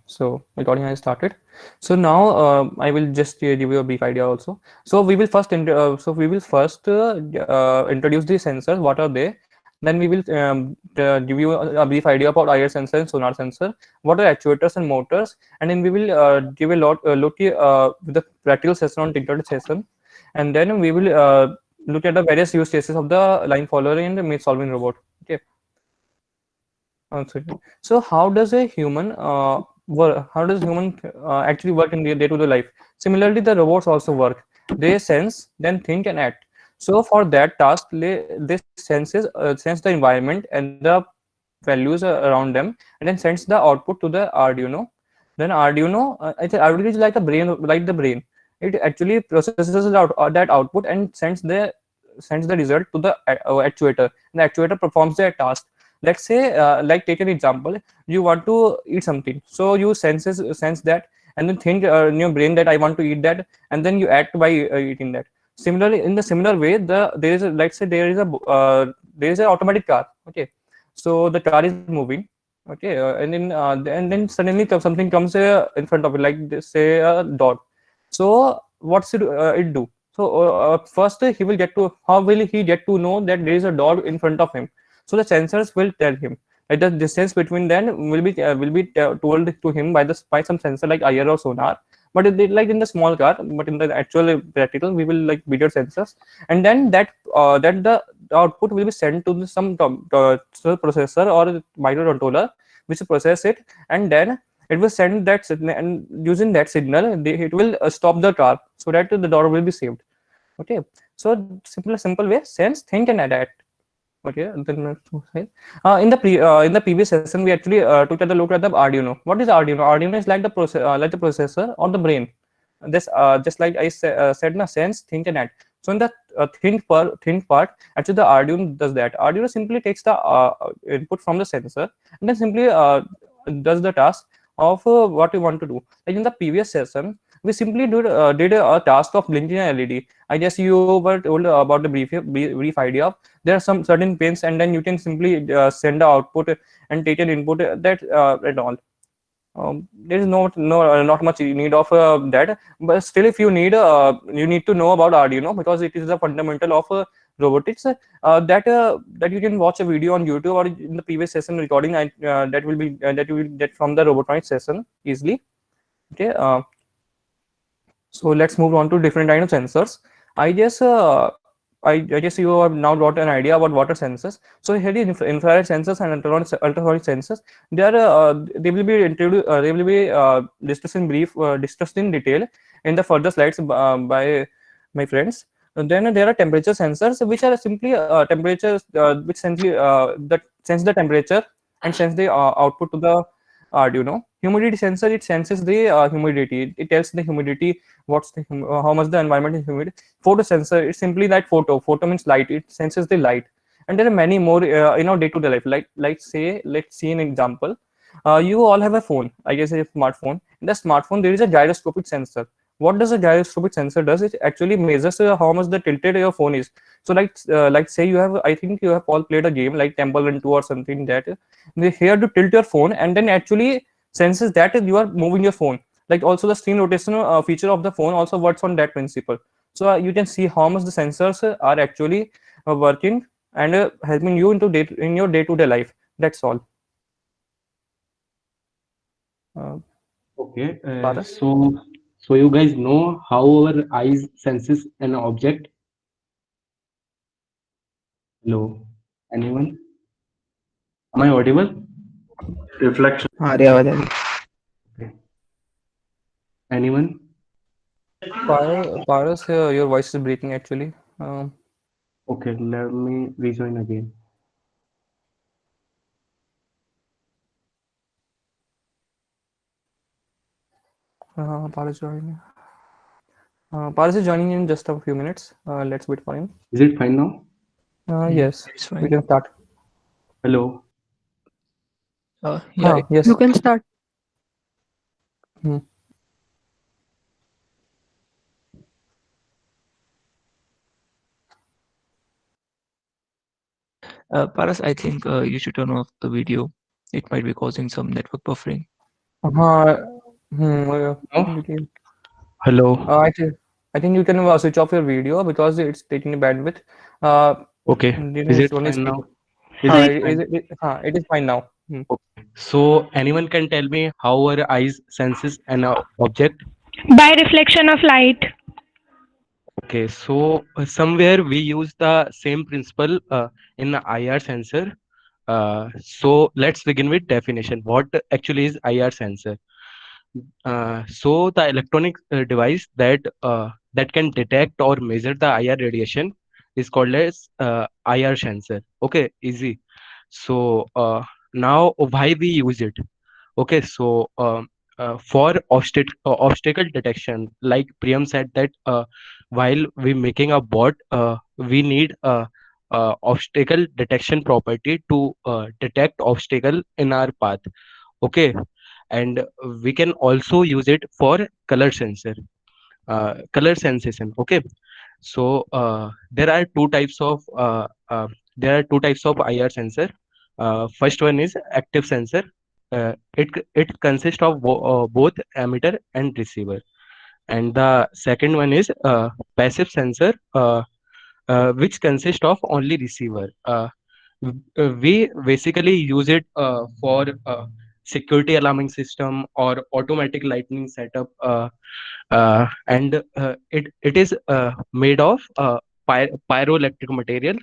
So recording has started. So now I will just give you a brief idea also. So we will first introduce the sensors. What are they? Then we will give you a brief idea about IR sensor and sonar sensor. What are actuators and motors? And then we will give a lot look with the practical session on TikTok session. And then we will look at the various use cases of the line following and the maze solving robot. Okay. Absolutely. So how does a human work? How does human actually work in their day-to-day life? Similarly, the robots also work. They sense, then think and act. So for that task, they sense the environment and the values around them, and then sends the output to the Arduino. Then Arduino, I think Arduino is like a brain, like the brain. It actually processes that output and sends the result to the actuator. And the actuator performs their task. Let's say like take an example, you want to eat something, so you sense that, and then think in your brain that I want to eat that, and then you act by eating that. Similarly, in the similar way, there is a, let's say there is an automatic car. Okay, so the car is moving. Okay, and then suddenly something comes in front of it, like say a dog. So what's it do? So first he will get to, how will he get to know that there is a dog in front of him? So the sensors will tell him, like the distance between them will be told to him by some sensor like IR or sonar. But like in the small car, but in the actual practical, we will like bigger sensors, and then that the output will be sent to some processor or microcontroller, which will process it, and then it will send that signal, and using that signal, it will stop the car so that the door will be saved. Okay, so simple way: sense, think, and adapt. Okay, then in the previous session, we actually took a look at the Arduino. What is Arduino? Arduino is like the processor or the brain. This just like I said, na, sense, think, and act. So in the think part, actually the Arduino does that. Arduino simply takes the input from the sensor and then simply does the task of what you want to do. Like in the previous session, we simply did a task of blinking an LED. I guess you were told about the brief idea of there are some certain pins, and then you can simply send the output and take an input that at all. There is not much need of that, but still, if you need to know about Arduino, because it is the fundamental of robotics. That you can watch a video on YouTube, or in the previous session recording, that will be that you will get from the robotronics session easily. Okay. So let's move on to different kind of sensors. I guess I guess you have now got an idea about water sensors. So here the infrared sensors and ultrasonic sensors. They will be introduced. They will be discussed in detail in the further slides by my friends. And then there are temperature sensors, which are simply temperatures which sense the temperature and sends the output to the Arduino. Humidity sensor, it senses the humidity. It tells the humidity, how much the environment is humid. Photo sensor, it's simply that photo means light. It senses the light. And there are many more in our day-to-day life. Like say, let's see an example. You all have a phone, I guess a smartphone. In the smartphone there is a gyroscopic sensor. What does a gyroscopic sensor does? It actually measures how much the tilted your phone is. So like say you have, I think you have all played a game like Temple Run 2 or something, that they here to tilt your phone, and then actually senses that you are moving your phone. Like also the screen rotation feature of the phone also works on that principle. So you can see how much the sensors are actually working and helping you in your day-to-day life. That's all. uh, Okay, Paras? so you guys know how our eyes senses an object? Hello, anyone? Am I audible? Reflection. हाँ रे आवाज आ रही Okay. Anyone? Paras, your voice is breaking actually. Okay, let me rejoin again. Paras joining. Paras is joining in just a few minutes. Let's wait for him. Is it fine now? Yes, it's we fine can start. Hello. yeah you Yes. can start Hmm. Paras I think you should turn off the video, it might be causing some network buffering. Uh, No? okay. Hello. I think you can switch off your video because it's taking bandwidth. Uh, Okay. then Is it's it only fine speak. now? Is it Is fine? it is fine now. Okay. So anyone can tell me how our eyes senses an object? By reflection of light. Okay. So somewhere we use the same principle in the IR sensor. So let's begin with definition. What actually is IR sensor? So the electronic device that can detect or measure the IR radiation is called as IR sensor. Okay, easy. So now why we use it? Okay, so for obstacle detection, like Priyam said that while we making a bot, we need a, obstacle detection property to detect obstacle in our path. Okay, and we can also use it for color sensor, color sensation. Okay, so there are two types of IR sensor. First one is active sensor. It consists of both emitter and receiver, and the second one is passive sensor, which consists of only receiver. We basically use it for security alarming system or automatic lightning setup, and it is made of pyroelectric material,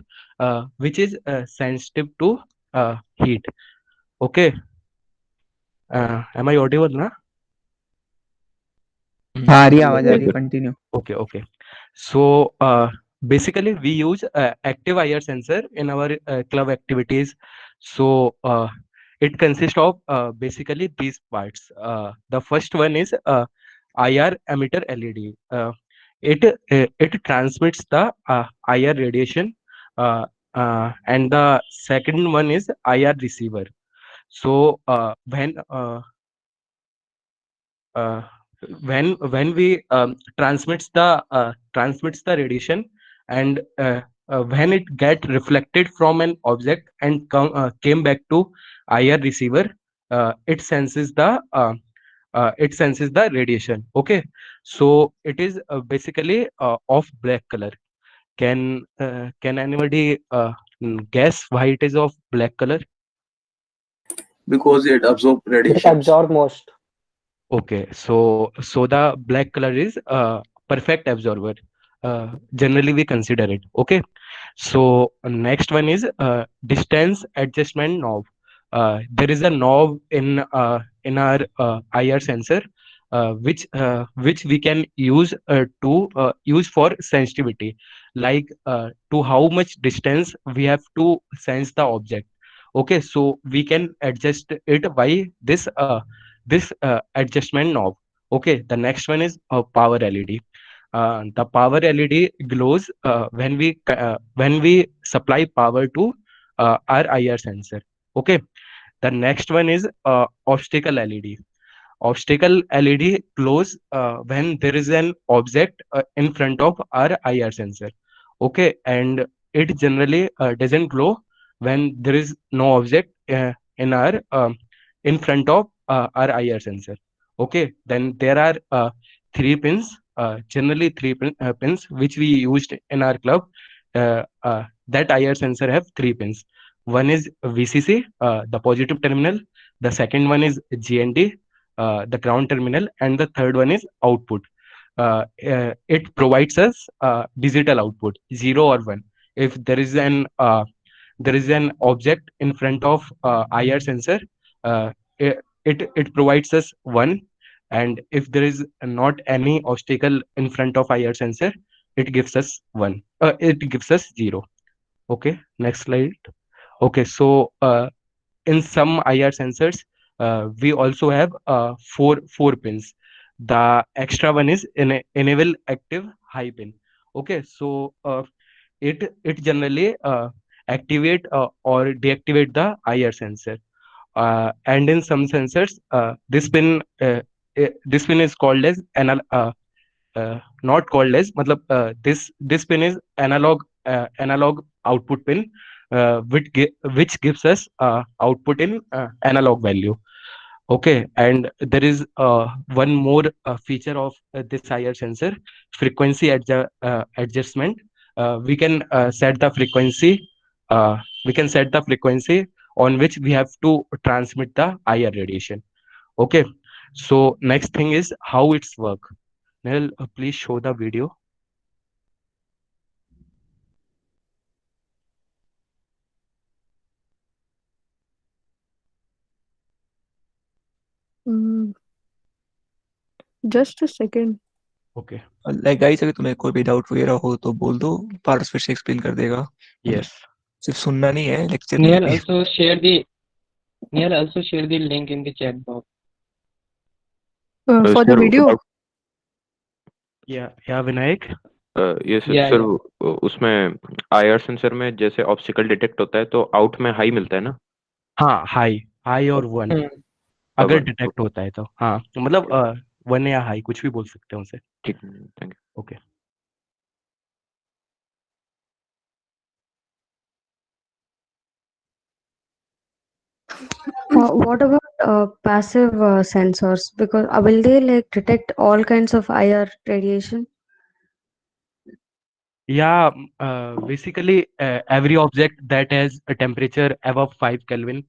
which is sensitive to heat. Okay, am I audible na? आ रही है Yes, आवाज आ yes, रही है yes. Continue Okay, okay. So basically, we use active IR sensor in our club activities. So it consists of basically these parts. The first one is IR emitter LED. It transmits the IR radiation, uh, and the second one is IR receiver. So uh, when we transmits the radiation, and when it get reflected from an object and came back to IR receiver, it senses the radiation. Okay, so it is basically of black color. Can anybody guess why it is of black color? because it absorbs It radiations. absorb most. Okay, so the black color is perfect absorber. Generally, we consider it. Okay, so next one is distance adjustment knob. There is a knob in our IR sensor, which we can use for sensitivity, like to how much distance we have to sense the object. Okay, so we can adjust it by this adjustment knob. Okay, the next one is power LED. The power LED glows when we supply power to our IR sensor. Okay, the next one is obstacle LED. Obstacle LED glows when there is an object in front of our IR sensor. Okay, and it generally doesn't glow when there is no object in front of our IR sensor. Okay, then there are three pins, generally pins which we used in our club. That IR sensor have three pins. One is VCC, the positive terminal. The second one is GND, the ground terminal, and the third one is output. It provides us digital output, 0 or 1. If there is an object in front of IR sensor, it provides us 1, and if there is not any obstacle in front of IR sensor, it gives us 1. It gives us 0. Okay, next slide. Okay, so in some IR sensors, we also have four pins. The extra one is enable active high pin. Okay, so it generally activate or deactivate the IR sensor. And in some sensors, this pin is called as not called as matlab, this pin is analog output pin, which gives us output in analog value. Okay, and there is one more feature of this IR sensor, frequency adjustment. We can set the frequency. Uh, we can set the frequency on which we have to transmit the IR radiation. Okay, so next thing is how it's work. Nell, please show the video. Mm, just a second. Okay. Like guys अगर तुम्हें कोई भी doubt वगैरह हो तो बोल दो, parse फिर से एक्सप्लेन कर देगा। Yes. सिर्फ सुनना नहीं है, लेक्चर में Neil भी। also share the Neil also share the link in the chat box. For the sir video. about Yeah, Vinayak. ये Yeah, सर yeah. उसमें आईआर सेंसर में जैसे ऑब्स्टिकल डिटेक्ट होता है तो आउट में हाई मिलता है ना। हाँ, हाई हाई और वन, Hmm. अगर वन डिटेक्ट होता है तो हाँ, तो मतलब वन या हाई कुछ भी बोल सकते हैं उसे। ठीक, thank you. Okay. What about passive sensors? Because will they like detect all kinds of IR radiation? Yeah, basically every object that has a temperature above 5 Kelvin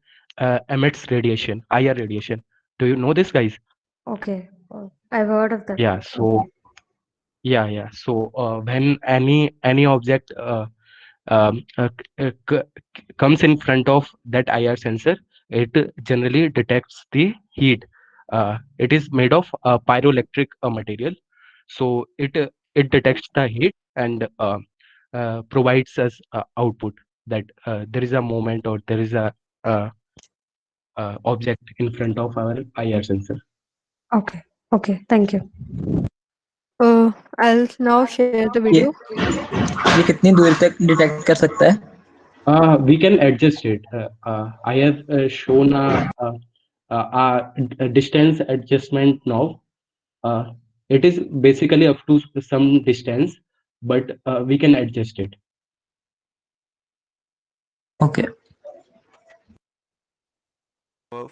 emits radiation, IR radiation. Do you know this, guys? Okay, I've heard of that. Yeah, so yeah. So when any object um, uh, c- c- comes in front of that IR sensor, it generally detects the heat. It is made of pyroelectric material, so it detects the heat and provides us output that there is a moment or there is a uh, object in front of our IR sensor. Okay, okay, thank you. I'll now share the ये video. ये कितनी दूर तक detect कर सकता है? We can adjust it. I have shown a distance adjustment knob. It is basically up to some distance, but we can adjust it. Okay.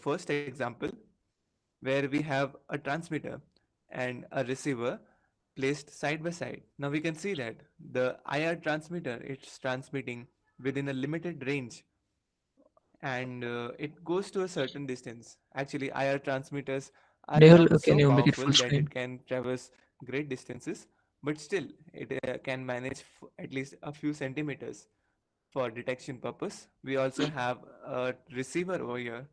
First example where we have a transmitter and a receiver placed side by side. Now we can see that the IR transmitter is transmitting within a limited range and it goes to a certain distance. Actually, IR transmitters are Nehal, not can so you make it powerful full that screen? it can traverse great distances, but still it can manage at least a few centimeters for detection purpose. We also have a receiver over here.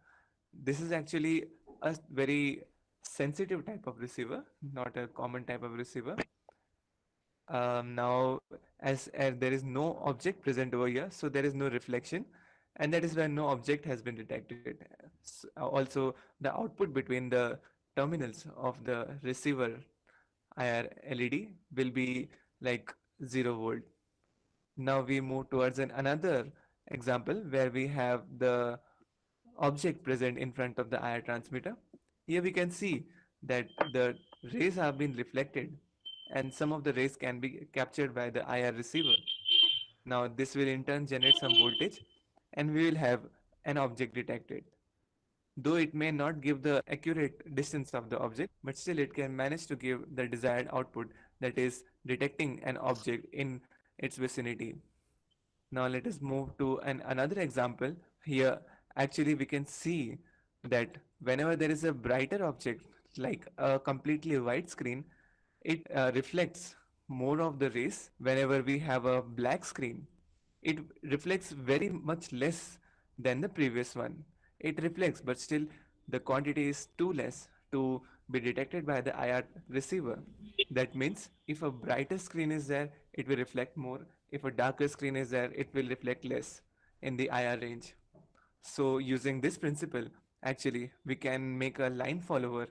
This is actually a very sensitive type of receiver, not a common type of receiver. Now, as there is no object present over here, so there is no reflection, and that is why no object has been detected. Also, the output between the terminals of the receiver IR LED will be like 0 volt. Now we move towards another example where we have the object present in front of the IR transmitter. Here we can see that the rays have been reflected and some of the rays can be captured by the IR receiver. Now this will in turn generate some voltage and we will have an object detected. Though it may not give the accurate distance of the object, but still it can manage to give the desired output, that is detecting an object in its vicinity. Now let us move to another example. Here actually we can see that whenever there is a brighter object like a completely white screen, it reflects more of the rays. Whenever we have a black screen, it reflects very much less than the previous one. It reflects, but still the quantity is too less to be detected by the IR receiver. That means if a brighter screen is there, it will reflect more. If a darker screen is there, it will reflect less in the IR range. So using this principle, actually, we can make a line follower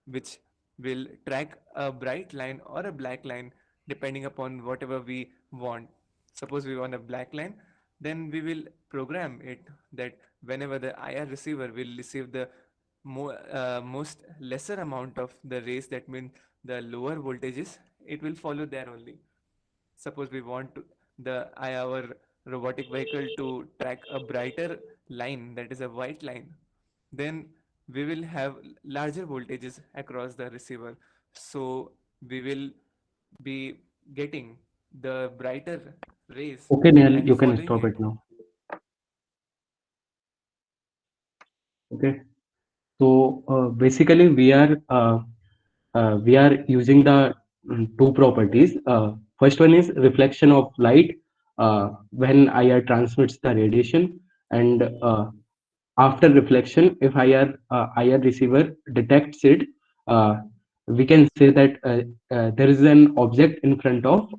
which will track a bright line or a black line depending upon whatever we want. Suppose we want a black line, then we will program it that whenever the IR receiver will receive the most lesser amount of the rays, that means the lower voltages, it will follow there only. Suppose we want our robotic vehicle to track a brighter line, that is a white line, then we will have larger voltages across the receiver. So we will be getting the brighter rays Okay, Neil, and you can following stop it. it now. Okay. So basically, we are using the two properties. First one is reflection of light when IR transmits the radiation, and after reflection, if IR receiver detects it, uh, we can say that there is an object in front of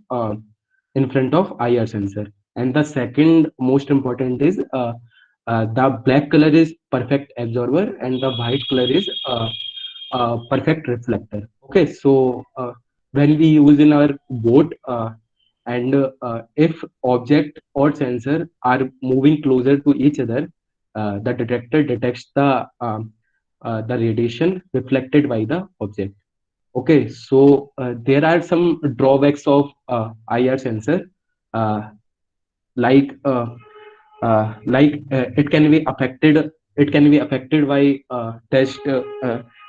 IR sensor. And the second most important is the black color is perfect absorber and the white color is perfect reflector. Okay, so when we use in our boat, and if object or sensor are moving closer to each other, the detector detects the radiation reflected by the object. Okay, so there are some drawbacks of IR sensor, uh, like it can be affected. It can be affected by test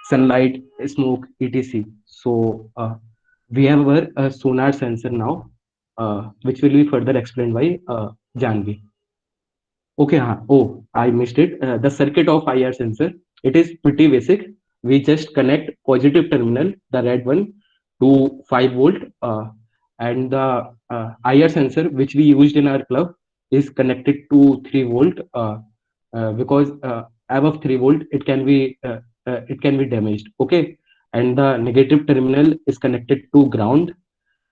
sunlight, smoke, etc. So we have a sonar sensor now, which will be further explained by Janvi. Okay, oh, I missed it. The circuit of IR sensor, it is pretty basic. We just connect positive terminal, the red one, to 5 volt, and the IR sensor which we used in our club is connected to 3 volt, because above 3 volt it can be damaged. Okay, and the negative terminal is connected to ground,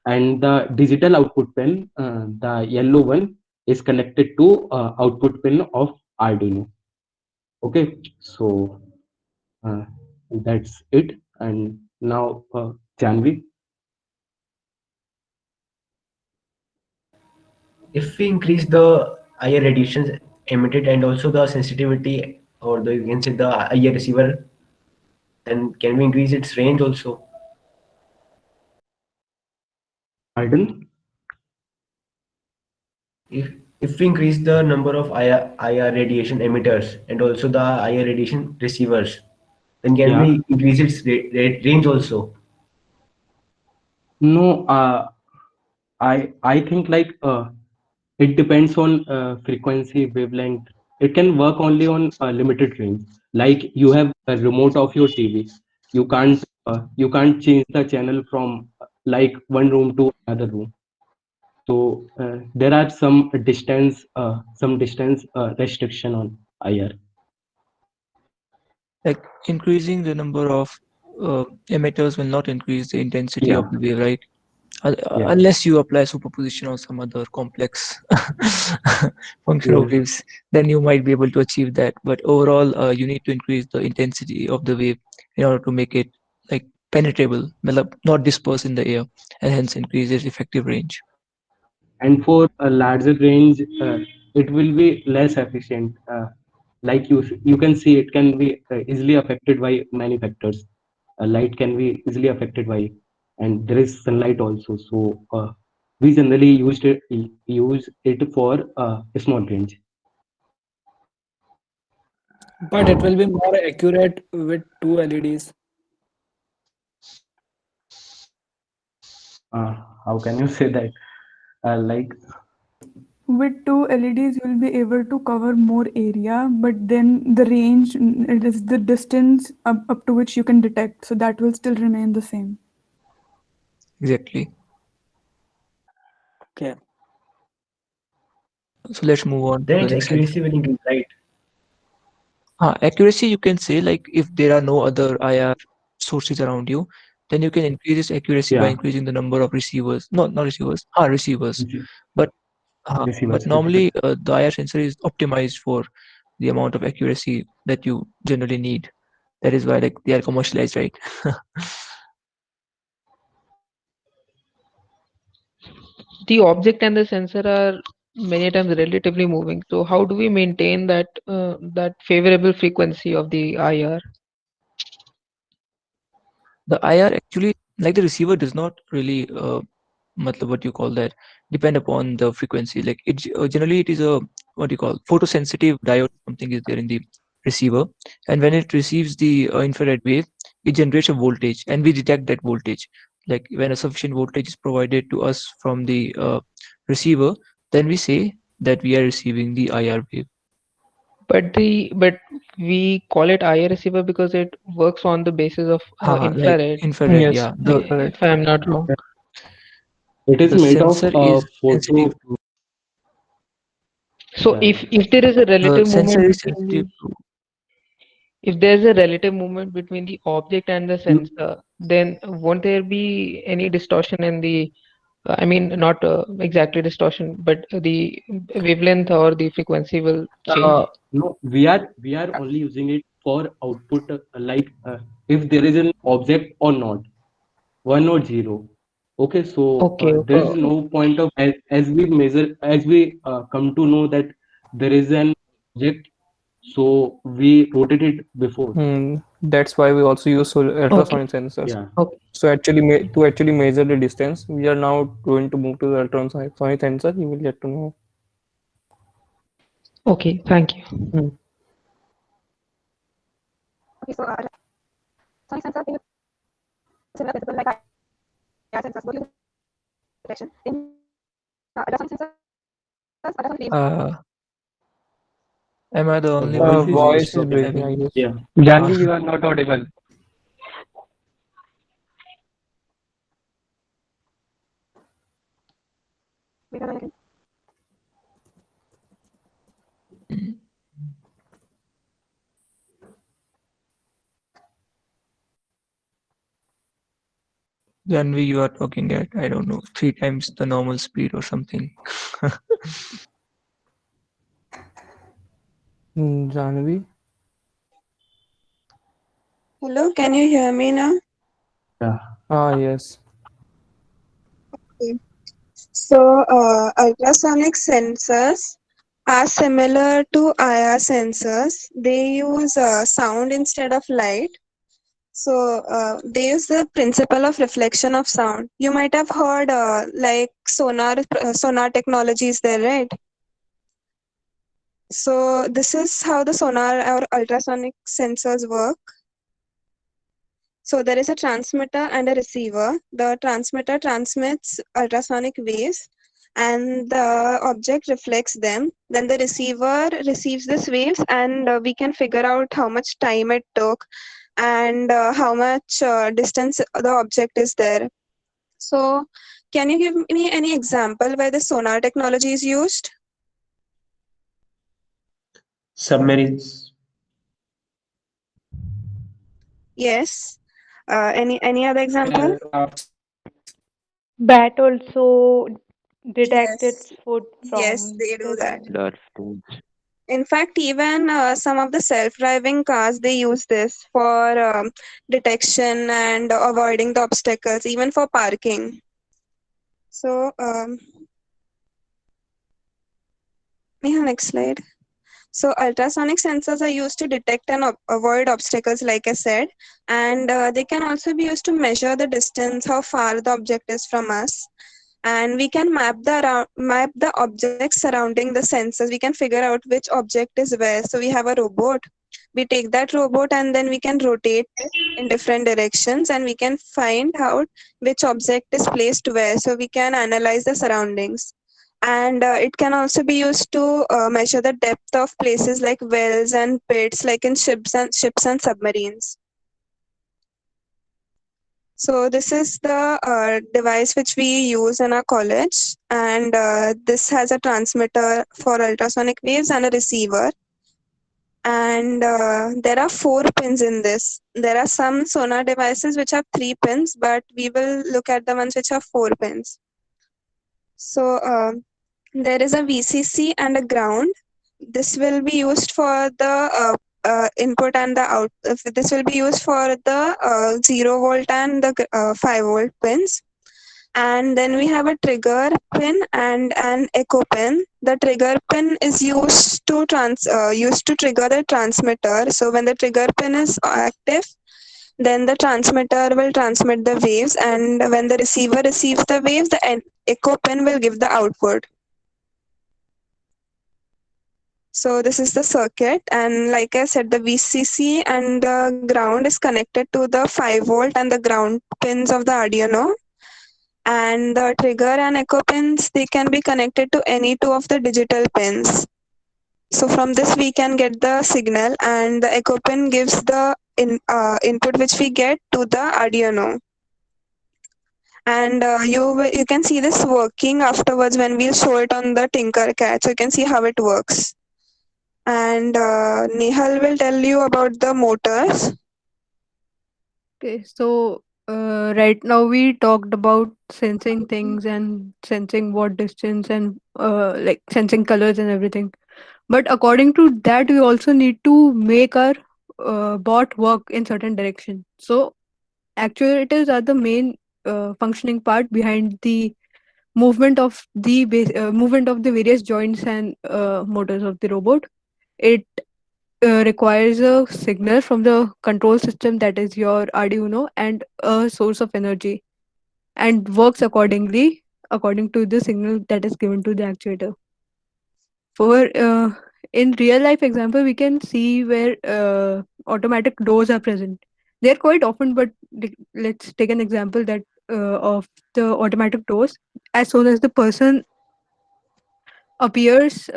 and the digital output pin, the yellow one, is connected to output pin of Arduino. Okay, so uh, that's it. And now, Janvi. If we increase the IR radiations emitted and also the sensitivity, or the, you can say, the IR receiver, then can we increase its range also? Pardon? If if we increase the number of IR radiation emitters and also the IR radiation receivers, then can Yeah. we increase its range also? No, I think like it depends on frequency, wavelength. It can work only on a limited range. Like you have a remote of your TV, you can't change the channel from like one room to another room. So there are some distance restriction on IR. Like increasing the number of emitters will not increase the intensity Yeah, of the wave, right? yeah. Unless you apply superposition or some other complex function of Yes. waves, then you might be able to achieve that. But overall, you need to increase the intensity of the wave in order to make it like penetrable, matlab, not disperse in the air, and hence increase its effective range. And for a larger range, it will be less efficient. Like you can see, it can be easily affected by many factors. Light can be easily affected by, and there is sunlight also. So we generally use it for a small range. But it will be more accurate with two LEDs. How can you say that? Like, With two LEDs, you will be able to cover more area, but then the range, it is the distance up to which you can detect. So that will still remain the same. Exactly. Okay. So let's move on to Then the its next section. accuracy will increase, right? Accuracy, you can say like if there are no other IR sources around you, then you can increase its accuracy by yeah, increasing the number of receivers. No, not receivers. Receivers. But but receivers. normally the IR sensor is optimized for the amount of accuracy that you generally need. That is why like they are commercialized, right? The object and the sensor are many times relatively moving. So how do we maintain that favorable frequency of the IR? The IR actually, like the receiver, does not really matlab what you call that, depend upon the frequency. Like it generally it is a what you call photosensitive diode. Something is there in the receiver, and when it receives the infrared wave, it generates a voltage, and we detect that voltage. Like when a sufficient voltage is provided to us from the receiver, then we say that we are receiving the IR wave. But we call it IR receiver because it works on the basis of Like infrared, infrared, Yes, yeah. infrared. if I'm not wrong. It is The made of sensor is sensitive photo. to So Yeah, if there is a the relative sensor movement is between sensitive the to if there's a relative movement between the object and the you, sensor, then won't there be any distortion in the I mean, not exactly distortion, but the wavelength or the frequency will change. no, we are only using it for output, like if there is an object or not, one or zero. Okay, so Okay, there okay, is okay. no point of, as we measure, as we come to know that there is an object, so we rotate it before. That's why we also use Okay, ultrasonic sensors. Yeah. okay, So actually, to actually measure the distance, we are now going to move to the ultrasonic sensor. You will get to know. okay. Thank you. Hmm. uh, am I the The only one voice is who is Voice is disturbing. breaking, I having guess. Yeah. uh, Janvi, you are not audible. Janvi, you are talking at, I don't know, three times the normal speed or something. Janvi. Hello, can you hear me now? Yeah. Ah, yes. Okay. So, ultrasonic sensors are similar to IR sensors. They use sound instead of light. So, they use the principle of reflection of sound. You might have heard like sonar technology is there, right? So, this is how the sonar or ultrasonic sensors work. So there is a transmitter and a receiver. The transmitter transmits ultrasonic waves and the object reflects them. Then the receiver receives these waves and we can figure out how much time it took and how much distance the object is there. So can you give me any example where the sonar technology is used? Submarines. Yes. Any other example? Bat also detect its Yes. food Yes, from they do the that. ground. Dolphins. In fact, even some of the self-driving cars, they use this for detection and avoiding the obstacles, even for parking. So, yeah, next slide. So, ultrasonic sensors are used to detect and avoid obstacles, like I said, and they can also be used to measure the distance, how far the object is from us, and we can map the objects surrounding the sensors. We can figure out which object is where. So we have a robot, we take that robot and then we can rotate it in different directions and we can find out which object is placed where, so we can analyze the surroundings. And it can also be used to measure the depth of places like wells and pits, like in ships and submarines. So this is the device which we use in our college, and this has a transmitter for ultrasonic waves and a receiver. And there are 4 pins in this. There are some sonar devices which have 3 pins, but we will look at the ones which have 4 pins. So there is a VCC and a ground. This will be used for the input and the out. This will be used for the 0 volt and the 5 volt pins. And then we have a trigger pin and an echo pin. The trigger pin is used to trigger the transmitter. So when the trigger pin is active, then the transmitter will transmit the waves, and when the receiver receives the waves, the echo pin will give the output. So this is the circuit, and like I said, the VCC and the ground is connected to the 5 volt and the ground pins of the Arduino. And the trigger and echo pins, they can be connected to any two of the digital pins. So from this we can get the signal, and the echo pin gives the input which we get to the Arduino. And you can see this working afterwards when we'll show it on the Tinkercad. So you can see how it works. And Nehal will tell you about the motors. Okay, so right now we talked about sensing things and sensing what distance and like sensing colors and everything. But according to that, we also need to make our bot work in certain direction. So actuators are the main functioning part behind the movement of the various joints and motors of the robot. It requires a signal from the control system, that is your Arduino, and a source of energy, and works accordingly according to the signal that is given to the actuator. For in real life example, we can see where automatic doors are present. They're quite often, but let's take an example that of the automatic doors. As soon as the person appears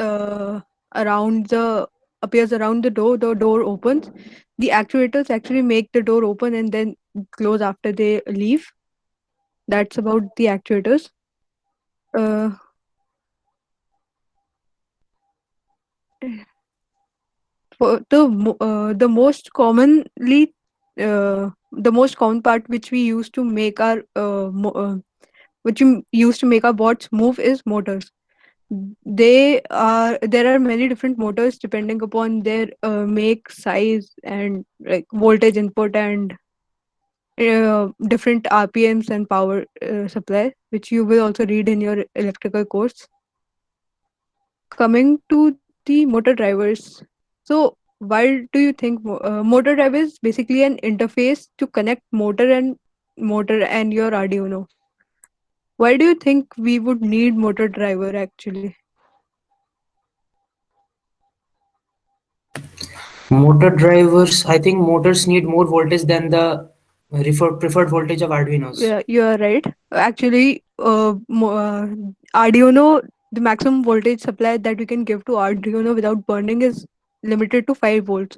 around the around the door opens. The actuators actually make the door open and then close after they leave. That's about the actuators. uh, for the most commonly the most common part which we use to make our which we use to make our bots move is motors. There are many different motors depending upon their make, size, and like voltage input, and different RPMs and power supply, which you will also read in your electrical course. Coming to the motor drivers, so why do you think motor driver is basically an interface to connect motor and your Arduino? Why do you think we would need motor driver actually? Motor drivers, I think motors need more voltage than the preferred voltage of Arduinos. Yeah, you are right. Actually, Arduino, the maximum voltage supply that we can give to Arduino without burning is limited to 5 volts.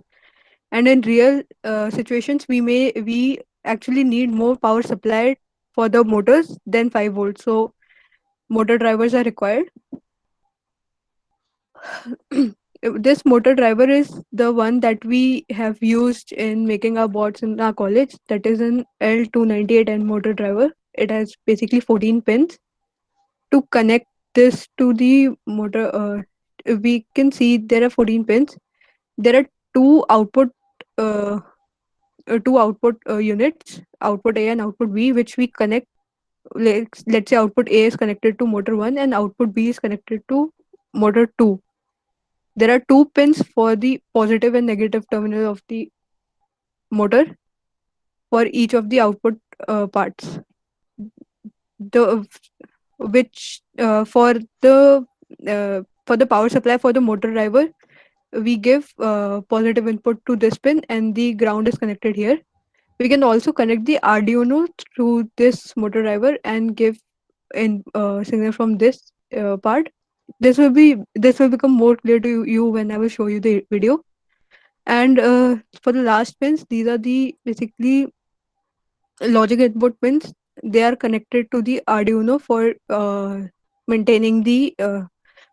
And in real situations, we actually need more power supply for the motors than 5 volts. So motor drivers are required. This motor driver is the one that we have used in making our bots in our college. That is an L298N motor driver. It has basically 14 pins. To connect this to the motor, we can see there are 14 pins. There are two output uh, units, output A and output B, which we connect. Let's say output A is connected to motor 1 and output B is connected to motor 2. There are two pins for the positive and negative terminal of the motor for each of the output parts. The which for the power supply for the motor driver, we give positive input to this pin and the ground is connected here. We can also connect the Arduino through this motor driver and give in signal from this part. This will become more clear to you when I will show you the video. And for the last pins, these are the basically logic input pins. They are connected to the Arduino for maintaining the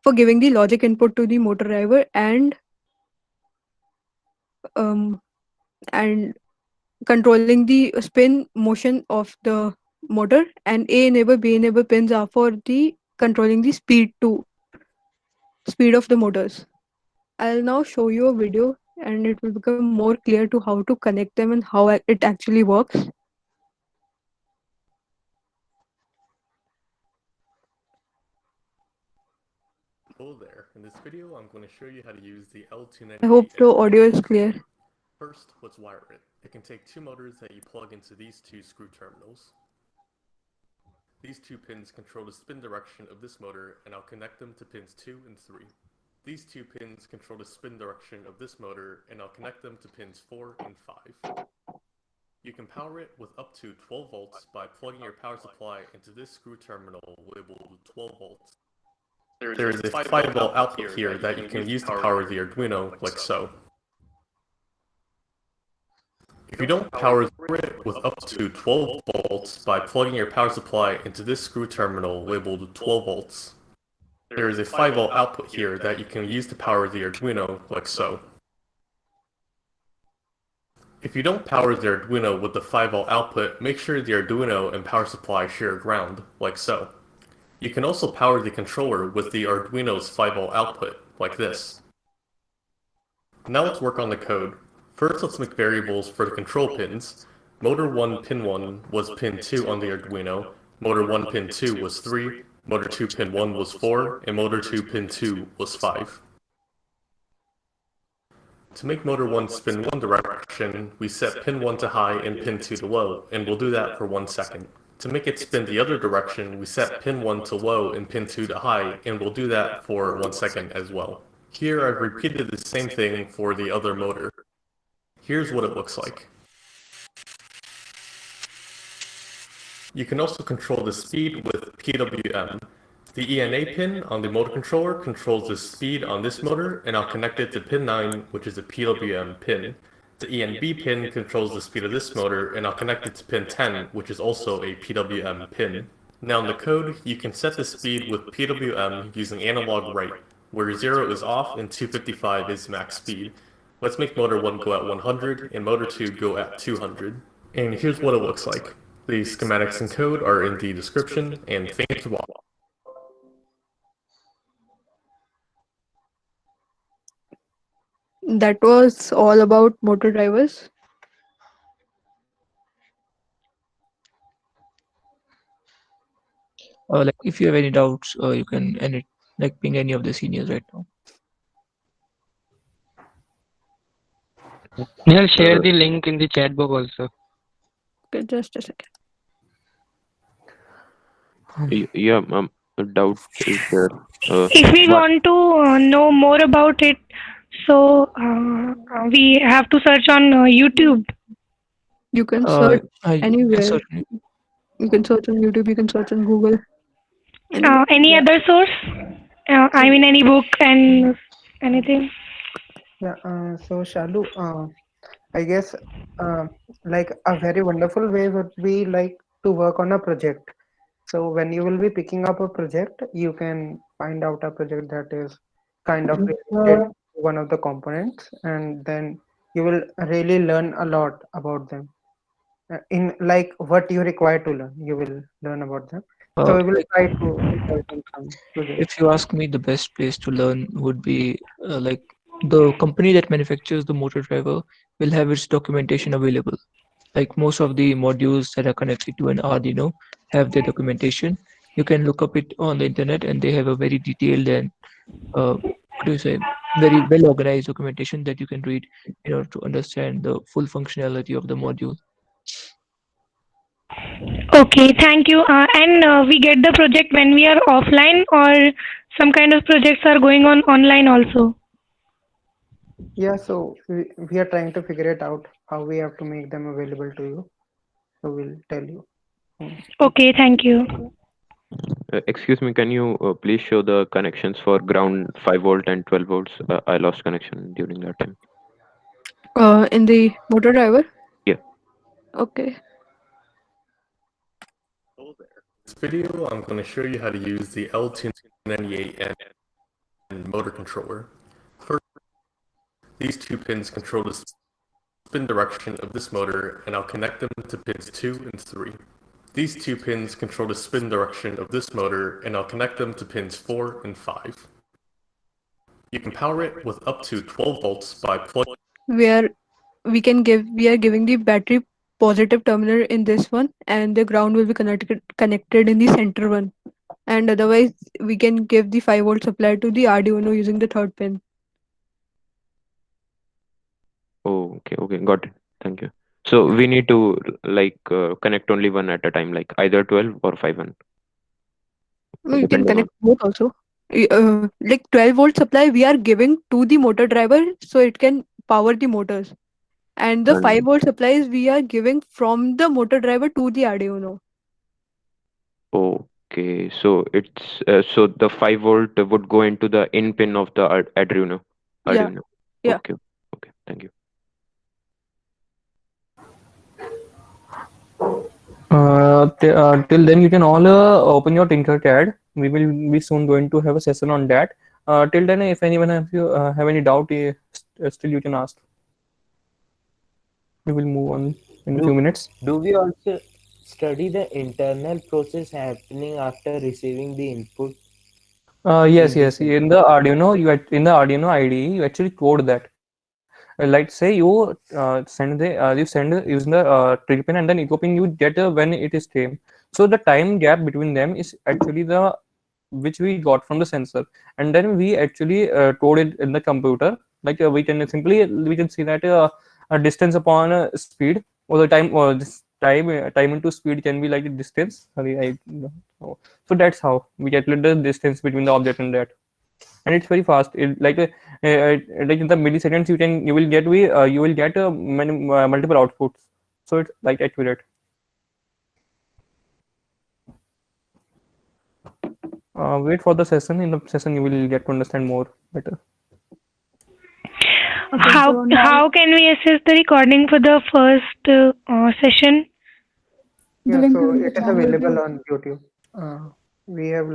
for giving the logic input to the motor driver um, and controlling the spin motion of the motor. And A enable, B enable pins are for the controlling the speed of the motors. I'll now show you a video and it will become more clear to how to connect them and how it actually works. Hello there. In this video, I'm going to show you how to use the I hope the L298N motor audio is driver. clear. First, let's wire it. It can take two motors that you plug into these two screw terminals. These two pins control the spin direction of this motor, and I'll connect them to pins 2 and 3. These two pins control the spin direction of this motor, and I'll connect them to pins 4 and 5. You can power it with up to 12 volts by plugging your power supply into this screw terminal labeled 12 volts. There is a 5-volt output here that you can use to power the Arduino, like so. If you don't power it with up to 12 volts by plugging your power supply into this screw terminal labeled 12 volts, there is a 5-volt output here that you can use to power the Arduino, like so. If you don't power the Arduino with the 5-volt output, make sure the Arduino and power supply share ground, like so. You can also power the controller with the Arduino's 5-volt output, like this. Now let's work on the code. First, let's make variables for the control pins. Motor 1 pin 1 was pin 2 on the Arduino, motor 1 pin 2 was 3, motor 2 pin 1 was 4, and motor 2 pin 2 was 5. To make motor 1 spin one direction, we set pin 1 to high and pin 2 to low, and we'll do that for 1 second. To make it spin the other direction, we set pin 1 to low and pin 2 to high, and we'll do that for 1 second as well. Here I've repeated the same thing for the other motor. Here's what it looks like. You can also control the speed with PWM. The ENA pin on the motor controller controls the speed on this motor, and I'll connect it to pin 9, which is a PWM pin. The ENB pin controls the speed of this motor, and I'll connect it to pin 10, which is also a PWM pin. Now in the code, you can set the speed with PWM using analog write, where 0 is off and 255 is max speed. Let's make motor 1 go at 100 and motor 2 go at 200. And here's what it looks like. The schematics and code are in the description, and thanks for watching. That was all about motor drivers. Like if you have any doubts, you can ping any of the seniors right now. I'll share the link in the chat box also. Okay, just a second. Yeah, a doubt is there. If we want to know more about it, so we have to search on YouTube. You can search You can anywhere. search You can search on YouTube, you can search on Google. Any other source? I mean, any book and anything? Yeah, so Shalu, I guess like a very wonderful way would be like to work on a project. So when you will be picking up a project, you can find out a project that is kind of related to one of the components, and then you will really learn a lot about them. In like what you require to learn, you will learn about them. So we will try to help in some projects. If you ask me, the best place to learn would be like the company that manufactures the motor driver will have its documentation available. Like most of the modules that are connected to an Arduino have their documentation. You can look up it on the internet, and they have a very detailed and what do you say, very well organized documentation that you can read in order to understand the full functionality of the module. Okay, thank you. And we get the project when we are offline, or some kind of projects are going on online also? Yeah, so we are trying to figure it out how we have to make them available to you. So we'll tell you. Okay, thank you. Excuse me, can you please show the connections for ground 5 volt and 12 volts? I lost connection during that time. In the motor driver? Yeah. Okay. This video, I'm going to show you how to use the L298N motor controller. First, these two pins control the spin direction of this motor, and I'll connect them to pins 2 and 3. These two pins control the spin direction of this motor, and I'll connect them to pins 4 and 5. You can power it with up to 12 volts by plugging. We are giving the battery positive terminal in this one, and the ground will be connected in the center one. And otherwise, we can give the 5-volt supply to the Arduino using the third pin. Oh, okay, got it. Thank you. So we need to connect only one at a time, like either 12 or 5 1. No, you can connect both also. Like 12-volt supply we are giving to the motor driver so it can power the motors, and the And 5-volt supplies we are giving from the motor driver to the Arduino. okay, so it's so the 5 volt would go into the in pin of the Arduino. Yeah, Arduino. yeah. Okay, okay, thank you. Till then, you can all open your Tinkercad. We will be soon going to have a session on that. Till then, if anyone have any doubt, still you can ask. We will move on in a few Do minutes. do we also study the internal process happening after receiving the input Yes, in the yes. circuit? In the Arduino, in the Arduino IDE, you actually code that. Like say you you send using the trigger pin and then echo pin you get when it is came. So the time gap between them is actually the which we got from the sensor, and then we actually code it in the computer. Like we can see that a distance upon speed, or the time, or this time into speed can be like a distance. Sorry, so that's how we calculate the distance between the object and that, and it's very fast. Like in the milliseconds you will get multiple outputs, so it's like accurate. Wait for the session. In the session you will get to understand more better. Okay, How so now how can we assess the recording for the first session? the Yeah, link so is in the it is chat. available on YouTube. We have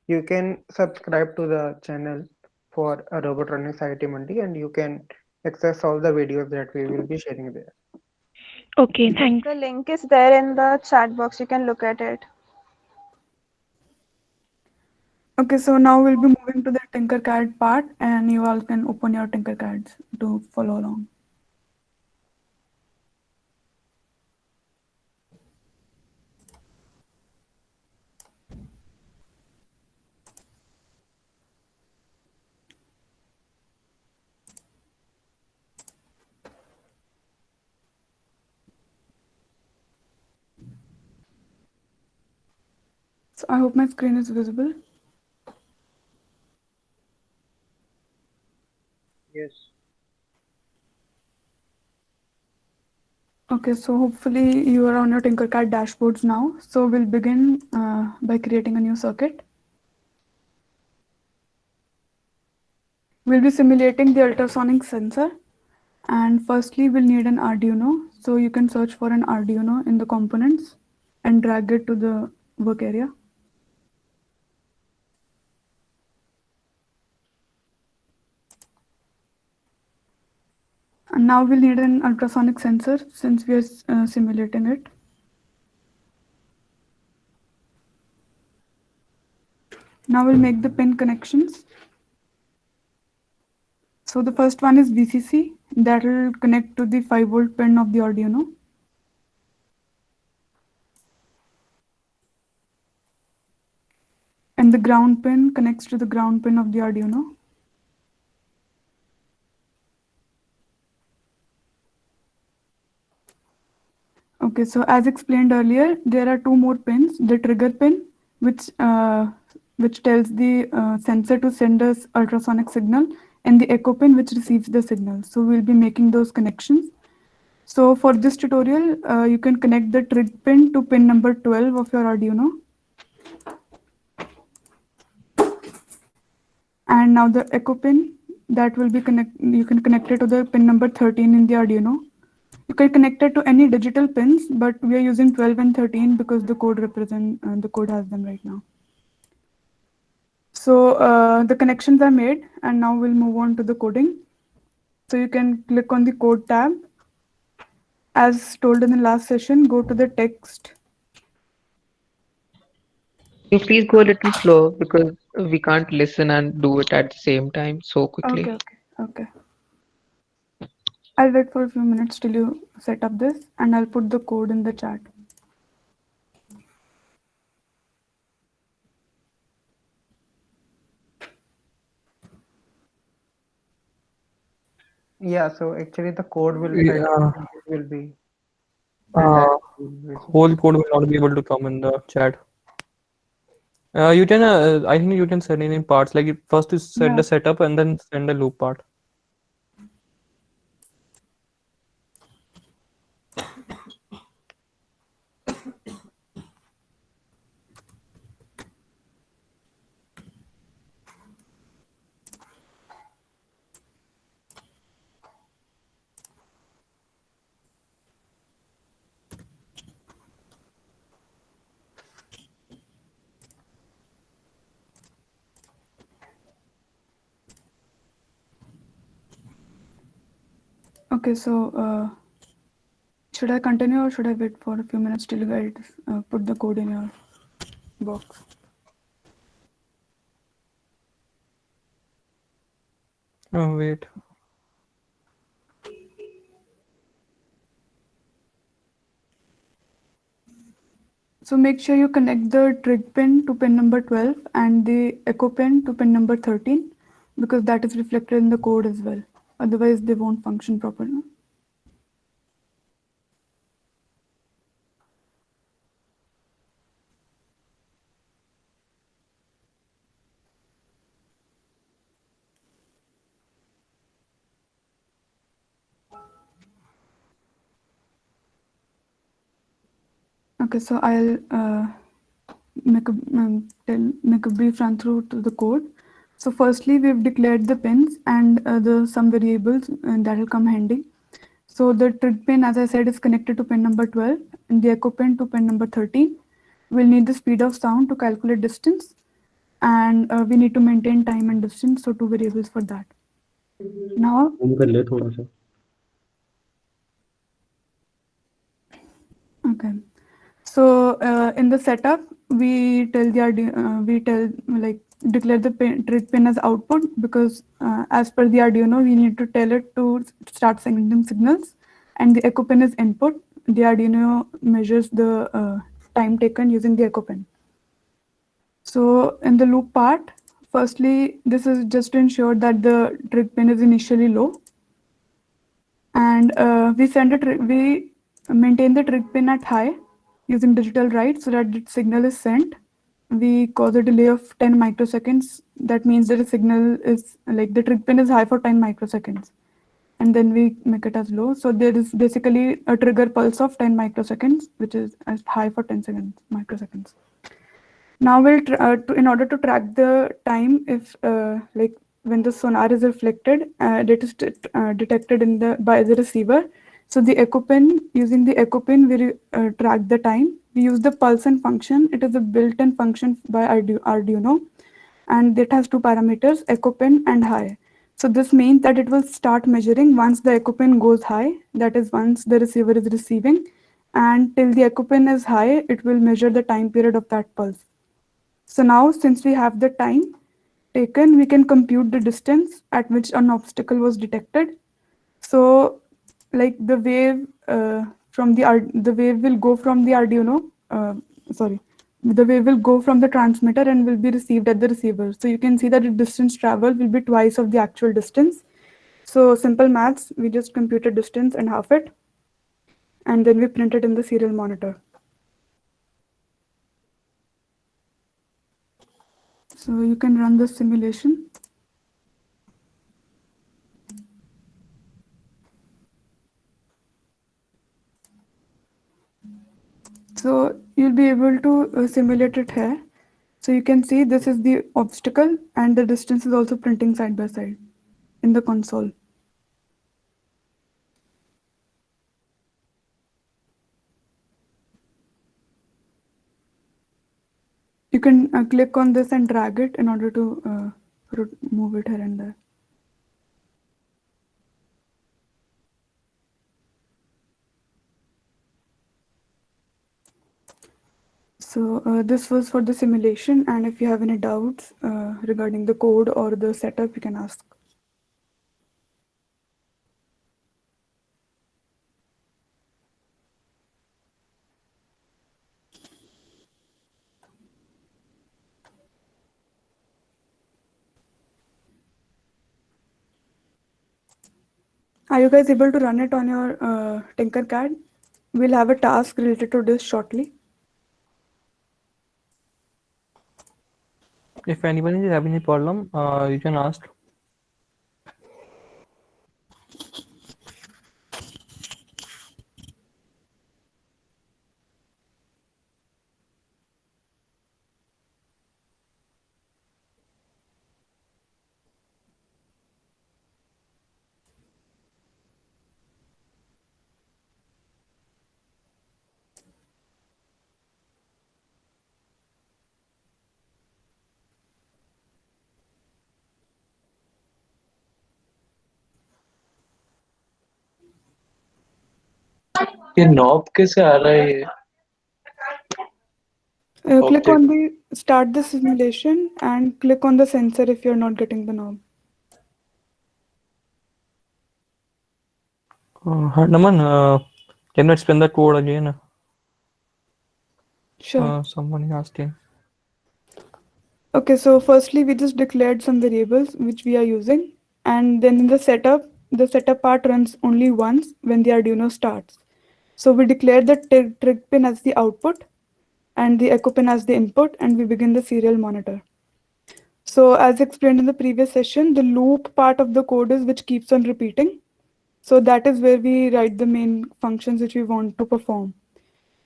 you can subscribe to the channel for Robotronics IIT Mandi, and you can access all the videos that we will be sharing there. Okay, Yes, thanks. the link is there in the chat box. You can look at it. Okay, so now we'll be moving to the Tinkercad part, and you all can open your Tinkercads to follow along. So I hope my screen is visible. Yes. Okay, so hopefully you are on your Tinkercad dashboards now. So we'll begin by creating a new circuit. We'll be simulating the ultrasonic sensor. And firstly, we'll need an Arduino. So you can search for an Arduino in the components and drag it to the work area. And now we'll need an ultrasonic sensor since we are simulating it. Now we'll make the pin connections. So the first one is VCC, that will connect to the 5-volt pin of the Arduino. And the ground pin connects to the ground pin of the Arduino. Okay, so as explained earlier, there are two more pins, the trigger pin, which tells the sensor to send us ultrasonic signal, and the echo pin, which receives the signal. So we'll be making those connections. So for this tutorial, you can connect the trig pin to pin number 12 of your Arduino. And now the echo pin, that will be you can connect it to the pin number 13 in the Arduino. You can connect it to any digital pins, but we are using 12 and 13 because the code the code has them right now. So the connections are made, and now we'll move on to the coding. So you can click on the code tab. As told in the last session, go to the text. You please go a little slow because we can't listen and do it at the same time so quickly. Okay. I'll wait for a few minutes till you set up this, and I'll put the code in the chat. Yeah, so actually the code will fetch Yeah, and it will be and that uh, will be visible. whole code will not be able to come in the chat. You can, I think you can send it in parts. Like first you send Yeah. the setup and then send the loop part. Okay, so should I continue or should I wait for a few minutes till you guys put the code in your box? Oh, wait. So make sure you connect the trig pin to pin number 12 and the echo pin to pin number 13 because that is reflected in the code as well. Otherwise, they won't function properly. Okay, so I'll make a brief run through to the code. So firstly, we've declared the pins and the some variables that will come handy. So the trig pin, as I said, is connected to pin number 12 and the echo pin to pin number 13. We'll need the speed of sound to calculate distance and we need to maintain time and distance. So two variables for that. Now, okay. So in the setup, we tell the we tell like declare the trig pin as output because as per the Arduino, we need to tell it to start sending signals, and the echo pin is input. The Arduino measures the time taken using the echo pin. So in the loop part, firstly, this is just to ensure that the trig pin is initially low, and we maintain the trig pin at high using digital write so that the signal is sent. We cause a delay of 10 microseconds. That means that the signal is like the trig pin is high for 10 microseconds. And then we make it as low. So there is basically a trigger pulse of 10 microseconds, which is as high for 10 seconds, microseconds. Now in order to track the time, if like when the sonar is reflected, it is detected in the by the receiver. So the echo pin, using the echo pin, we track the time. We use the pulse and function. It is a built-in function by Arduino, and it has two parameters: echo pin and high. So this means that it will start measuring once the echo pin goes high. That is once the receiver is receiving, and till the echo pin is high, it will measure the time period of that pulse. So now, since we have the time taken, we can compute the distance at which an obstacle was detected. So, like the wave the wave will go from the Arduino. Sorry, the wave will go from the transmitter and will be received at the receiver. So you can see that the distance traveled will be twice of the actual distance. So simple maths, we just computed distance and half it, and then we print it in the serial monitor. So you can run the simulation. So you'll be able to simulate it here. So you can see this is the obstacle and the distance is also printing side by side in the console. You can click on this and drag it in order to move it here and there. So this was for the simulation, and if you have any doubts regarding the code or the setup, you can ask. Are you guys able to run it on your Tinkercad? We'll have a task related to this shortly. If anyone is having any problem, you can ask. ये knob कैसे आ रहा है ये Click on object the start the simulation and click on the sensor if you're not getting the knob. Naman, can you explain the code again? Sure. Someone is asking. Okay, so firstly we just declared some variables which we are using, and then in the setup part runs only once when the Arduino starts. So we declare the trig pin as the output and the echo pin as the input, and we begin the serial monitor. So as explained in the previous session, the loop part of the code is which keeps on repeating. So that is where we write the main functions which we want to perform.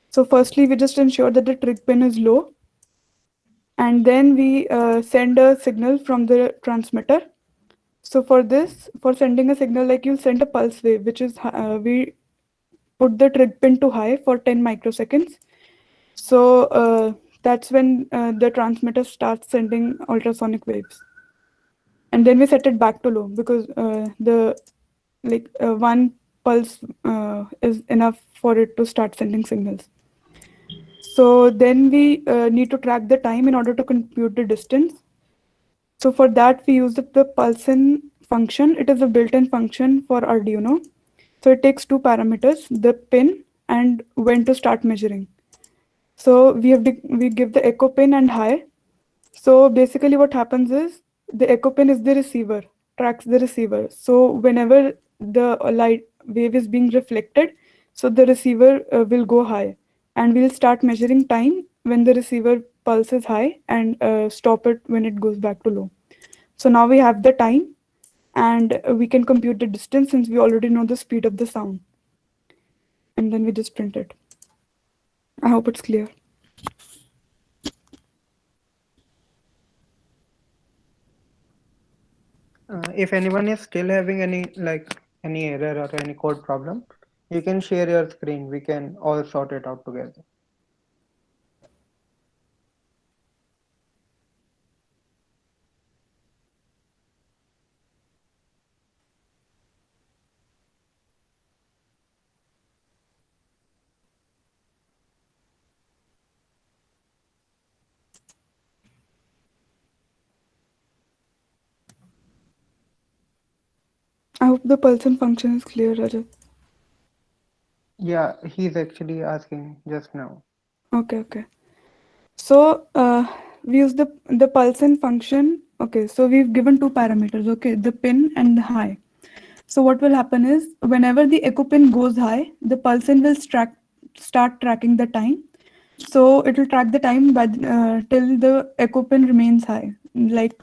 So firstly, we just ensure that the trig pin is low, and then we send a signal from the transmitter. So for this, for sending a signal, like you'll send a pulse wave, which is we put the trig pin to high for 10 microseconds. So that's when the transmitter starts sending ultrasonic waves. And then we set it back to low because the one pulse is enough for it to start sending signals. So then we need to track the time in order to compute the distance. So for that, we use the pulse-in function. It is a built-in function for Arduino. So it takes two parameters, the pin and when to start measuring. So we give the echo pin and high. So basically what happens is the echo pin is the receiver, tracks the receiver. So whenever the light wave is being reflected, so the receiver will go high, and we'll start measuring time when the receiver pulse is high and stop it when it goes back to low. So now we have the time, and we can compute the distance since we already know the speed of the sound. And then we just print it. I hope it's clear. If anyone is still having any error or any code problem, you can share your screen. We can all sort it out together. I hope the Pulsing function is clear, Rajat. Yeah, he's actually asking just now. Okay. So we use the Pulsing function. Okay, so we've given two parameters. Okay, the pin and the high. So what will happen is whenever the echo pin goes high, the Pulsing will start tracking the time. So it will track the time by till the echo pin remains high. Like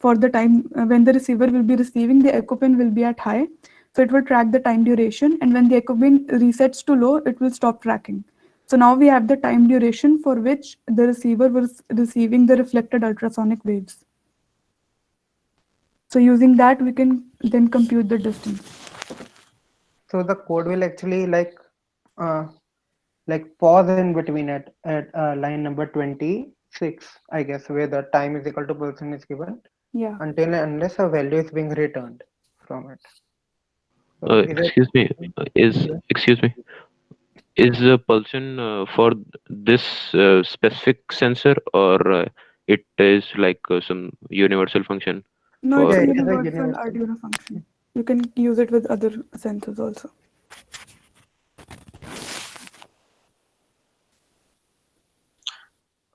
for the time when the receiver will be receiving, the echo pin will be at high. So it will track the time duration, and when the echo pin resets to low, it will stop tracking. So now we have the time duration for which the receiver was receiving the reflected ultrasonic waves. So using that, we can then compute the distance. So the code will actually uh, pause in between at line number 26, I guess, where the time is equal to person is given Yeah. until and unless a value is being returned from it. So is it? Excuse me. Is Yeah. excuse me. Is pulsion for this specific sensor, or it is like some universal function No, it's for? Yeah, a it is a universal universal. Arduino function. You can use it with other sensors also.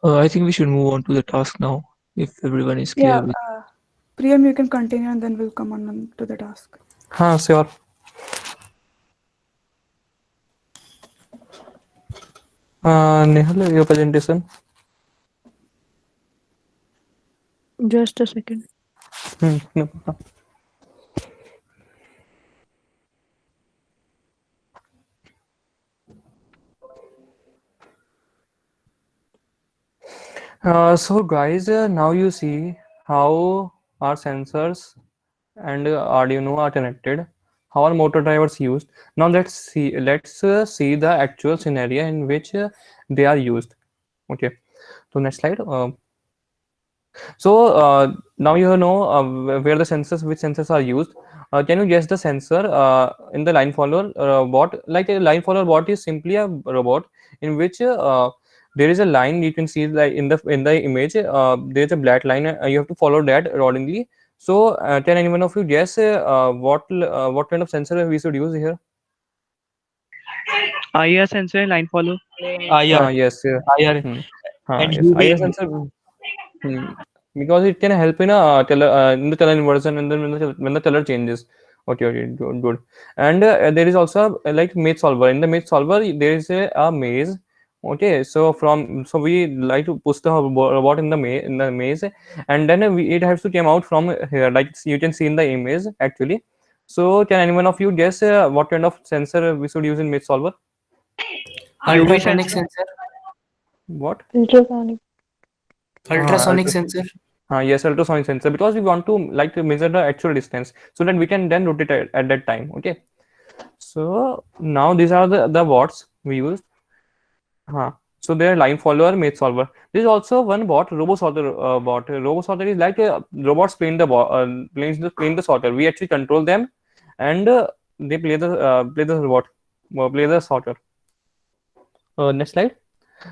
I think we should move on to the task now, if everyone is Yeah, clear with. Priyam, you can continue and then we'll come on to the task. Sure. Nehal, your presentation. Just a second. No. So guys, now you see how our sensors and Arduino are connected, how our motor drivers used. Now let's see the actual scenario in which they are used. Okay, so next slide. So now you know where the sensors, which sensors are used. Can you guess the sensor in the line follower bot? Like a line follower bot is simply a robot in which there is a line you can see, like in the image. There is a black line. You have to follow that accordingly. So can anyone of you guess what kind of sensor we should use here? IR sensor and line follow. IR, Yes. IR, Hmm. and Yes. IR UV. sensor. Hmm. Because it can help in a color in the color inversion, and then when the color changes. Okay, okay, good, good. And there is also like maze solver. In the maze solver, there is a maze. Okay, so we like to push the robot in the maze, and then it has to come out from here, like you can see in the image actually. So can anyone of you guess what kind of sensor we should use in maze solver? UV Ultrasonic sensor. sensor. What? Ultrasonic. Ultrasonic sensor. Yes, ultrasonic sensor, because we want to like to measure the actual distance so that we can then rotate at that time. Okay. So now these are the bots we used. So they are line follower, maze solver. There is also one bot, robo sorter bot. Robo sorter is like robots playing the sorter. We actually control them, and they play the robot, play the sorter. Next slide.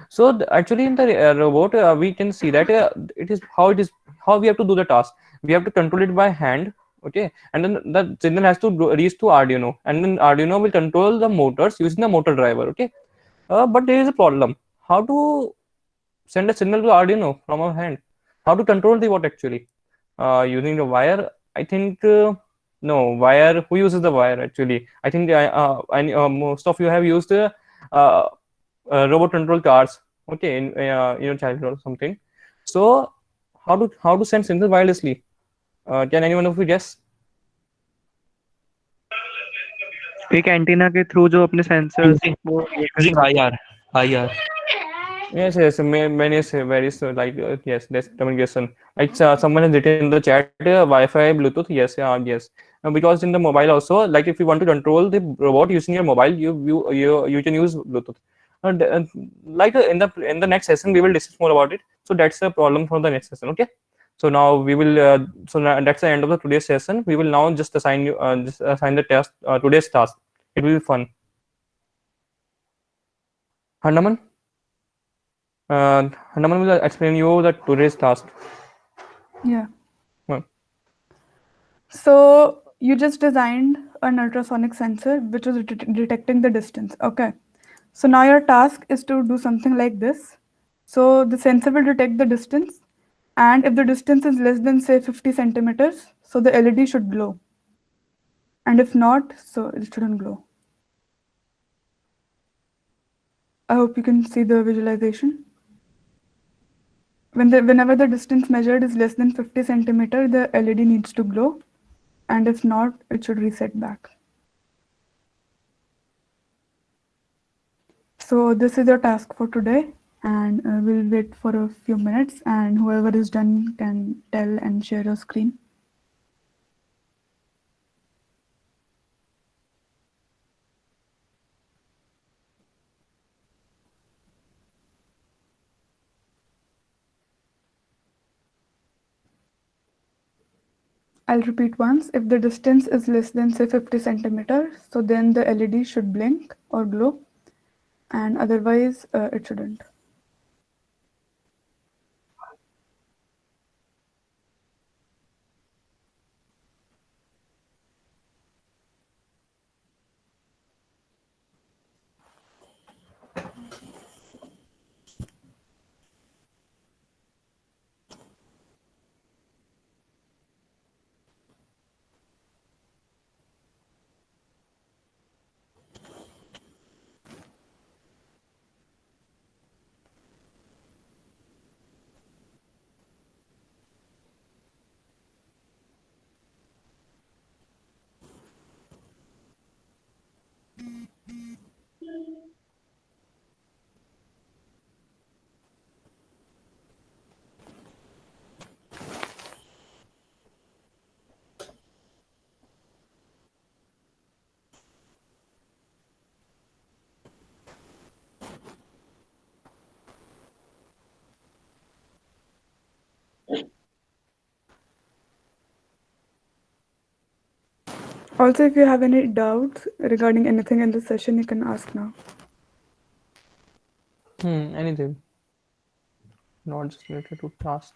So actually in the robot, we can see that it is how we have to do the task. We have to control it by hand. Okay, and then the signal has to reach to Arduino, and then Arduino will control the motors using the motor driver. Okay, but there is a problem. How to send a signal to Arduino from our hand? How to control the what actually? Using the wire? I think no wire. Who uses the wire actually? I think most of you have used uh, robot control cars. Okay, in your childhood or something. So how to send signal wirelessly? Can anyone of you guess? एक antenna के through जो अपने sensors Using वो engage कर using सकते IR, IR. Yes, yes, many say very so like yes, that's communication. Like someone has written in the chat, Wi-Fi, Bluetooth. Yes, yes. Because in the mobile also, like if you want to control the robot using your mobile, you can use Bluetooth. Like in the next session, we will discuss more about it. So that's a problem for the next session. Okay. So now we will. So now that's the end of the today's session. We will now just assign the test today's task. It will be fun. Handaman. Naman will explain you the today's task. Yeah. Hmm. So you just designed an ultrasonic sensor which is detecting the distance. Okay. So now your task is to do something like this. So the sensor will detect the distance, and if the distance is less than say 50 centimeters, so the LED should glow. And if not, so it shouldn't glow. I hope you can see the visualization. Whenever the distance measured is less than 50 centimeter, the LED needs to glow, and if not, it should reset back. So this is your task for today, and we'll wait for a few minutes, and whoever is done can tell and share your screen. I'll repeat once. If the distance is less than say 50 centimeters, so then the LED should blink or glow, and otherwise it shouldn't. Also, if you have any doubts regarding anything in this session, you can ask now. Anything, not just related to task.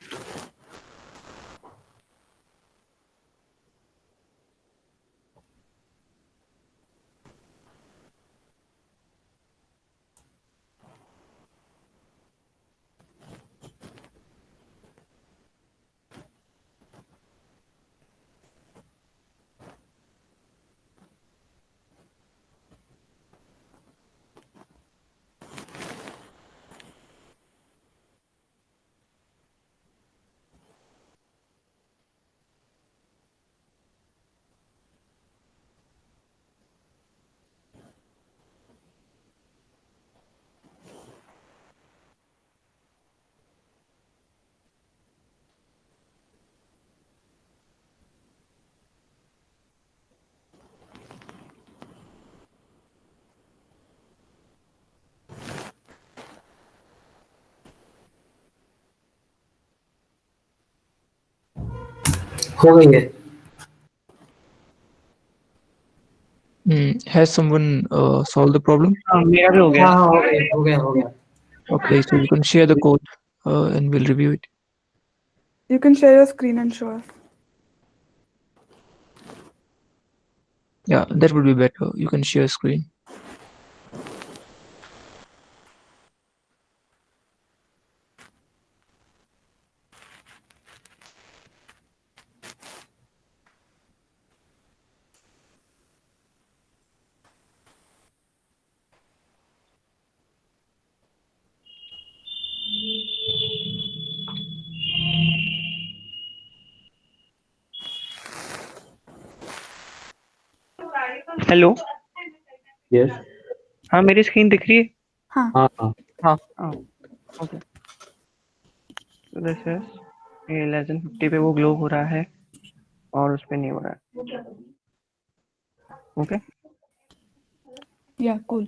हो गई है. Has someone solved the problem? हाँ मेरा भी हो गया. हाँ हो गया हो गया हो गया. Okay, so you can share the code and we'll review it. You can share your screen and show us. Yeah, that would be better. You can share screen. Hello. Yes. हाँ मेरी स्क्रीन दिख रही है. हाँ. हाँ. हाँ. Okay. So this is ये less than 50 पे वो ग्लो हो रहा है और उस पे नहीं हो रहा है. Okay. Yeah, cool.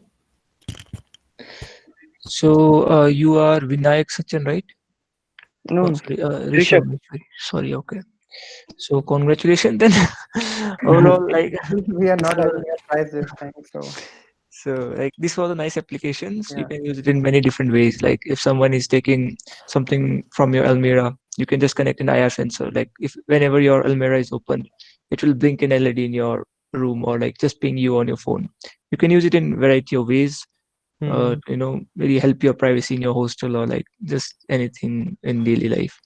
So you are Vinayak Sachin, right? No, Oh, no. sorry, Rishabh. Rishabh. Sorry, okay. So congratulations then. Overall, like We are not so, having a prize this time, so like this was a nice applications. You yeah. can use it in many different ways. Like if someone is taking something from your Almira, you can just connect an IR sensor. Like if whenever your Almira is open, it will blink an LED in your room or like just ping you on your phone. You can use it in variety of ways. Really help your privacy in your hostel or like just anything in daily life.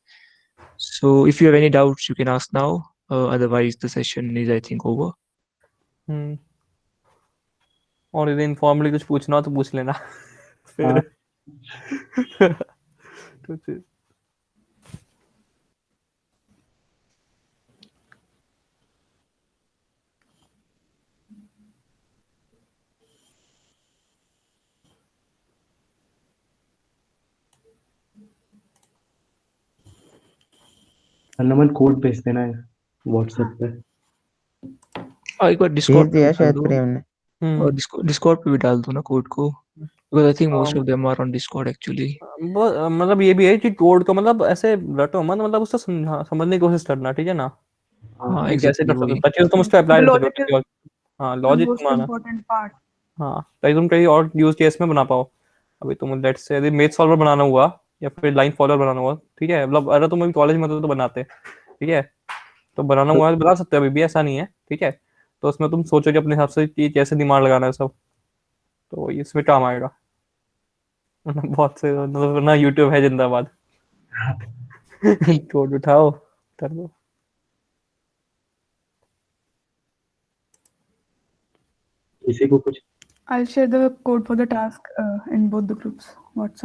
So if you have any doubts, you can ask now. Otherwise, the session is I think over. हम्म और यदि informally कुछ पूछना हो तो पूछ लेना फिर हाँ. तो फिर नमन कोड भेज देना है व्हाट्सएप पे. एक बार भेज डिस्कॉर्ड पे भी दिया डाल शायद दो प्रेम ने. और डिस्कॉर्ड पे भी डाल दो ना कोड को because I think most of them are on Discord actually. मतलब ये भी है कि कोड का मतलब ऐसे रटो मत, मतलब उसको समझने की कोशिश करना, ठीक है ना, हाँ कि कैसे एग्जैक्टली कर वही. सकते ताकि तुम उस पर अप्लाई The कर सको logic is किसी और, हाँ the लॉजिक most तुम्हारा, important part. हाँ ताकि तुम कहीं और यूज केस में बना पाओ. अभी तुम लेट्स से यदि मेथ सॉल्वर बनाना हुआ या फिर लाइन फॉलोअर बनाना हुआ, ठीक है, मतलब अगर तुम अभी कॉलेज में हो तो बनाते, ठीक है, तो बनाना हुआ है तो बता सकते हो, अभी भी ऐसा नहीं है, ठीक है, तो उसमें तुम सोचोगे अपने हिसाब से कि कैसे दिमाग लगाना है सब, तो इसमें काम आएगा. बहुत से मतलब ना यूट्यूब है जिंदाबाद. कोड उठाओ कर दो. किसी को कुछ I'll share the code for the task in both the groups, WhatsApp.